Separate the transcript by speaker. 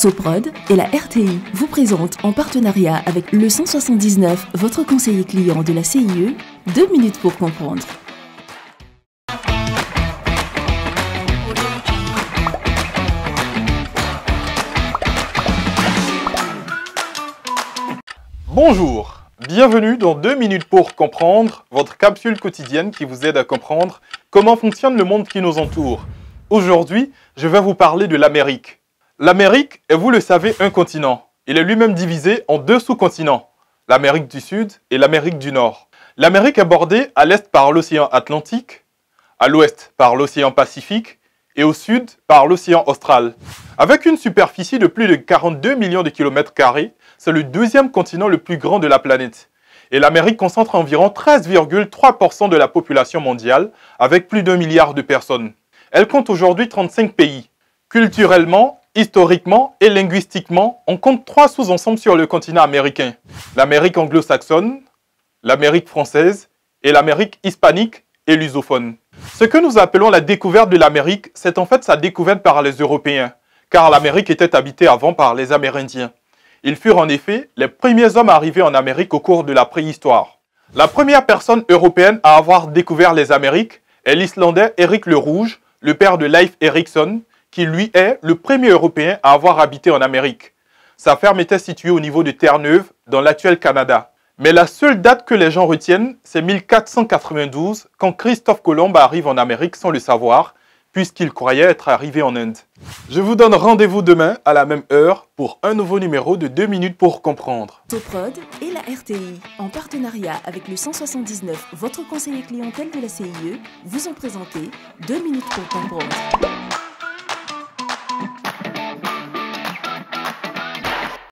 Speaker 1: Soprod et la RTI vous présentent en partenariat avec le 179, votre conseiller client de la CIE, 2 minutes pour comprendre.
Speaker 2: Bonjour, bienvenue dans 2 minutes pour comprendre, votre capsule quotidienne qui vous aide à comprendre comment fonctionne le monde qui nous entoure. Aujourd'hui, je vais vous parler de l'Amérique. L'Amérique est, vous le savez, un continent. Il est lui-même divisé en 2 sous-continents, l'Amérique du Sud et l'Amérique du Nord. L'Amérique est bordée à l'est par l'océan Atlantique, à l'ouest par l'océan Pacifique et au sud par l'océan Austral. Avec une superficie de plus de 42 millions de kilomètres carrés, c'est le 2e continent le plus grand de la planète. Et l'Amérique concentre environ 13,3% de la population mondiale, avec plus d'1 milliard de personnes. Elle compte aujourd'hui 35 pays. Culturellement, historiquement et linguistiquement, on compte 3 sous-ensembles sur le continent américain. L'Amérique anglo-saxonne, l'Amérique française et l'Amérique hispanique et lusophone. Ce que nous appelons la découverte de l'Amérique, c'est en fait sa découverte par les Européens, car l'Amérique était habitée avant par les Amérindiens. Ils furent en effet les premiers hommes arrivés en Amérique au cours de la préhistoire. La première personne européenne à avoir découvert les Amériques est l'Islandais Erik le Rouge, le père de Leif Erikson, qui lui est le premier Européen à avoir habité en Amérique. Sa ferme était située au niveau de Terre-Neuve, dans l'actuel Canada. Mais la seule date que les gens retiennent, c'est 1492, quand Christophe Colomb arrive en Amérique sans le savoir, puisqu'il croyait être arrivé en Inde. Je vous donne rendez-vous demain à la même heure pour un nouveau numéro de 2 minutes pour comprendre.
Speaker 1: Soprod et la RTI, en partenariat avec le 179, votre conseiller clientèle de la CIE, vous ont présenté 2 minutes pour comprendre.